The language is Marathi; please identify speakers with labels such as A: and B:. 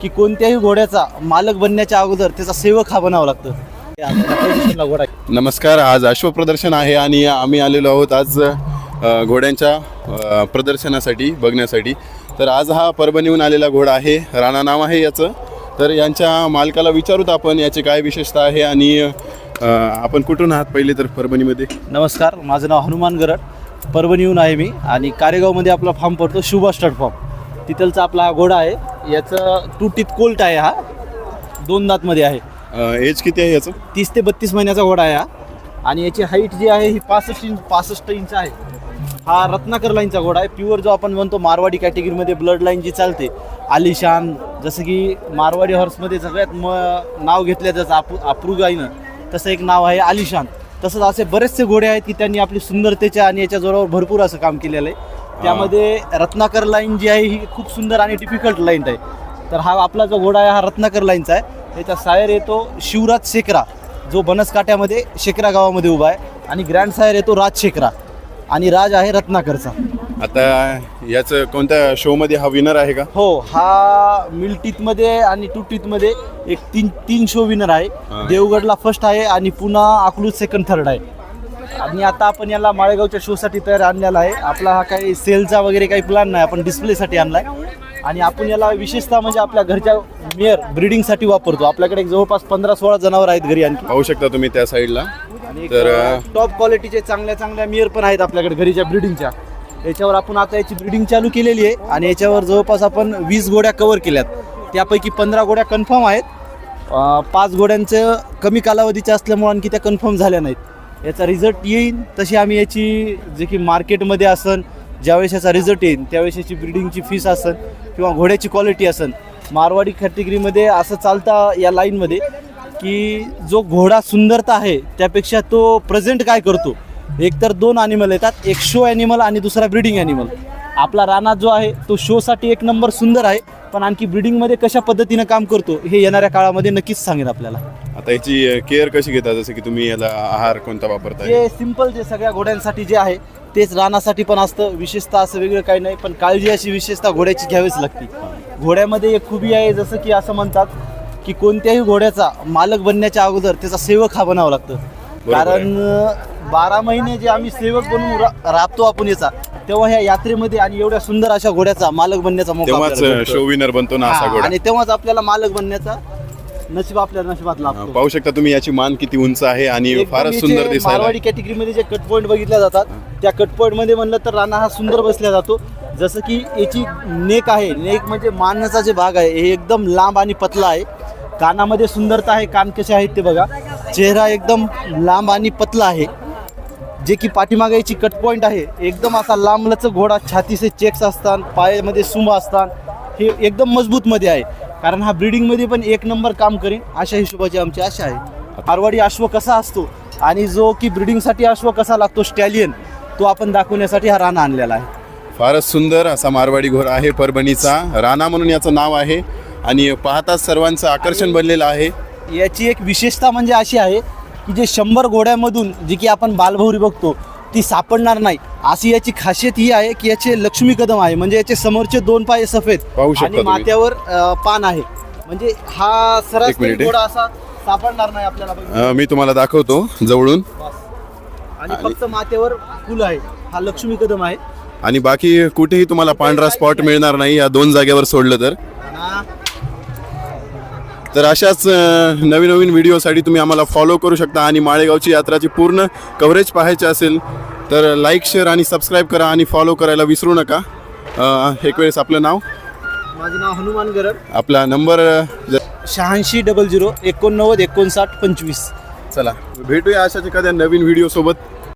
A: की कोणत्याही घोड्याचा मालक बनण्याच्या अगोदर त्याचा सेवक हा बनावा लागतो. घोडा
B: नमस्कार. आज अश्वप्रदर्शन आहे आणि आम्ही आलेलो आहोत आज घोड्यांच्या प्रदर्शनासाठी बघण्यासाठी. तर आज हा परभणीहून आलेला घोडा आहे. राणा नाव आहे याचं. तर यांच्या मालकाला विचारूत आपण याची काय विशेषता आहे आणि आपण कुठून आहात पहिले तर परभणीमध्ये?
A: नमस्कार, माझं नाव हनुमान गरड, परभणीहून आहे मी आणि कारेगावमध्ये आपला फार्म पडतो शुभा स्टड फार्म. तिथलचा आपला हा घोडा आहे. याचं 2 टीथ कोल्ट आहे. हा 2 दातमध्ये आहे.
B: एज किती आहे याचं?
A: 30 ते 32 महिन्याचा घोडा आहे हा. आणि याची हाईट जी आहे ही 65 इंच आहे. हा रत्नाकर लाईनचा घोडा आहे. प्युअर जो आपण म्हणतो मारवाडी कॅटेगरीमध्ये ब्लड लाईन जी चालते, आलिशान, जसं की मारवाडी हॉर्समध्ये सगळ्यात नाव घेतलं जातं अप्रू गाईनं, तसं एक नाव आहे आलिशान. तसंच असे बरेचसे घोडे आहेत की त्यांनी आपली सुंदरतेच्या आणि याच्या जोरावर भरपूर असं काम केलेलं आहे. त्यामध्ये रत्नाकर लाईन जी आहे ही खूप सुंदर आणि डिफिकल्ट लाईन आहे. तर हा आपला जो घोडा आहे हा रत्नाकर लाईनचा आहे. याचा सायर येतो शिवराज शेकरा, जो बनसकाठ्यामध्ये शेकरा गावामध्ये उभा आहे. आणि ग्रँड सायर येतो राज शेकरा आणि राज आहे रत्नाकरचा.
B: आता याचं कोणत्या शोमध्ये हा विनर आहे का?
A: हो, हा मिल टीथमध्ये आणि 2 टीथमध्ये एक तीन शो विनर आहे. देवगडला फर्स्ट आहे आणि पुन्हा अकलूज सेकंड थर्ड आहे. आणि आता आपण याला माळेगावच्या शोसाठी तयार आणलेला आहे. आपला हा काही सेलचा वगैरे काही प्लॅन नाही, आपण डिस्प्लेसाठी आणला आहे. आणि आपण याला विशेषतः म्हणजे आपल्या घरच्या मेयर ब्रीडिंगसाठी वापरतो. आपल्याकडे जवळपास 15-16 जनावर आहेत घरी. आणखी
B: पाहू शकता तुम्ही त्या साईडला.
A: तर टॉप क्वालिटीचे चांगल्या मेयर पण आहेत आपल्याकडे घरीच्या ब्रीडिंगच्या. याच्यावर आपण आता याची ब्रीडिंग चालू केलेली आहे आणि याच्यावर जवळपास आपण 20 घोड्या कव्हर केल्यात. त्यापैकी 15 घोड्या कन्फर्म आहेत. 5 घोड्यांचं कमी कालावधीच्या असल्यामुळे आणखी त्या कन्फर्म झाल्या नाहीत. याचा रिझल्ट येईल तशी आम्ही याची जे की मार्केटमध्ये असन, ज्यावेळेस याचा रिझल्ट येईल त्यावेळेस याची ब्रीडिंगची फीस असन किंवा घोड्याची क्वालिटी असन, मारवाडी कॅटेगरीमध्ये असं चालतं या लाईनमध्ये की जो घोडा सुंदरता आहे त्यापेक्षा तो प्रेझेंट काय करतो. एकतर 2 ॲनिमल येतात, एक शो ॲनिमल आणि दुसरा ब्रीडिंग ॲनिमल. आपला राणा जो आहे तो शोसाठी एक नंबर सुंदर आहे, पण आणखी ब्रीडिंगमध्ये कशा पद्धतीनं काम करतो हे येणाऱ्या काळामध्ये नक्कीच सांगेन आपल्याला.
B: आता याची केअर कशी घेता? जसं की तुम्ही याला आहार कोणता वापरताय?
A: हे सिंपल जे सगळ्या घोड्यांसाठी जे आहे तेच रानासाठी पण असतं. विशेषतः असं वेगळं काही नाही, पण काळजी अशी विशेषतः घोड्याची घ्यावीच लागते. घोड्यामध्ये एक खूबी आहे, जसं की असं म्हणतात की कोणत्याही घोड्याचा मालक बनण्याच्या अगोदर त्याचा सेवक हा बनावा लागतो. कारण 12 महिने जे आम्ही सेवक बनवून राबतो आपण याचा, तेव्हा ह्या यात्रेमध्ये आणि एवढ्या सुंदर अशा घोड्याचा मालक बनण्याचा मौका
B: तेव्हाच शो विनर बनतो ना असा घोडा.
A: आणि तेव्हाच आपल्याला मालक बनण्याचा नशीब आपल्या नशिबात लागतो.
B: पाहू शकता तुम्ही याची मान किती उंच आहे आणि फारच सुंदर दिसायला.
A: मारवाडी कॅटेगरीमध्ये जे कट पॉईंट बघितल्या जातात त्या कट पॉईंट मध्ये म्हणलं तर राणा हा सुंदर बसला जातो. जसं की याची नेक आहे, नेक म्हणजे मानण्याचा जे भाग आहे हे एकदम लांब आणि पतला आहे. कानामध्ये सुंदरता आहे. कान कसे आहेत ते बघा. चेहरा एकदम लांब आणि पतला आहे. जे की पाठीमागे याची कट पॉईंट आहे एकदम असा लांबलचक घोडा. छातीचे चेक्स असतात, पायामध्ये सुंब असतात. हे एकदम मजबूतमध्ये आहे, कारण हा ब्रीडिंगमध्ये पण एक नंबर काम करेन अशा हिशोबाची आमची आशा आहे. मारवाडी अश्व कसा असतो आणि जो की ब्रीडिंगसाठी अश्व कसा लागतो स्टॅलियन, तो आपण दाखवण्यासाठी हा राणा आणलेला आहे.
B: फारच सुंदर असा मारवाडी घोडा आहे परभणीचा. राणा म्हणून याचं नाव आहे आणि पाहताच सर्वांचं आकर्षण बनलेलं आहे.
A: याची एक विशेषता म्हणजे अशी आहे की जे 100 घोड्यामधून जी की आपण बालभौरी बघतो ती सापडणार नाही, अशी याची खासियत ही आहे की याचे लक्ष्मी कदम आहे. म्हणजे याचे समोरचे 2 पाय सफेद
B: पाहू शकता
A: आणि माथ्यावर पान आहे. म्हणजे हा सरासरी घोडा असा सापडणार नाही आपल्याला.
B: मी तुम्हाला दाखवतो जवळून.
A: आणि फक्त माथ्यावर फुल आहे, हा लक्ष्मी कदम आहे.
B: आणि बाकी कुठेही तुम्हाला पांढरा स्पॉट मिळणार नाही या 2 जागेवर सोडलं तर अशाच नवीन व्हिडिओसाठी तुम्ही आम्हाला फॉलो करू शकता. आणि माळेगावची यात्राची पूर्ण कव्हरेज पाहायची असेल तर लाईक, शेअर आणि सबस्क्राईब करा आणि फॉलो करायला विसरू नका. एक वेळेस आपलं नाव?
A: माझं नाव हनुमान गरड.
B: आपला नंबर
A: 86 00 89 59 25.
B: चला भेटूया अशाच एखाद्या नवीन व्हिडिओ सोबत.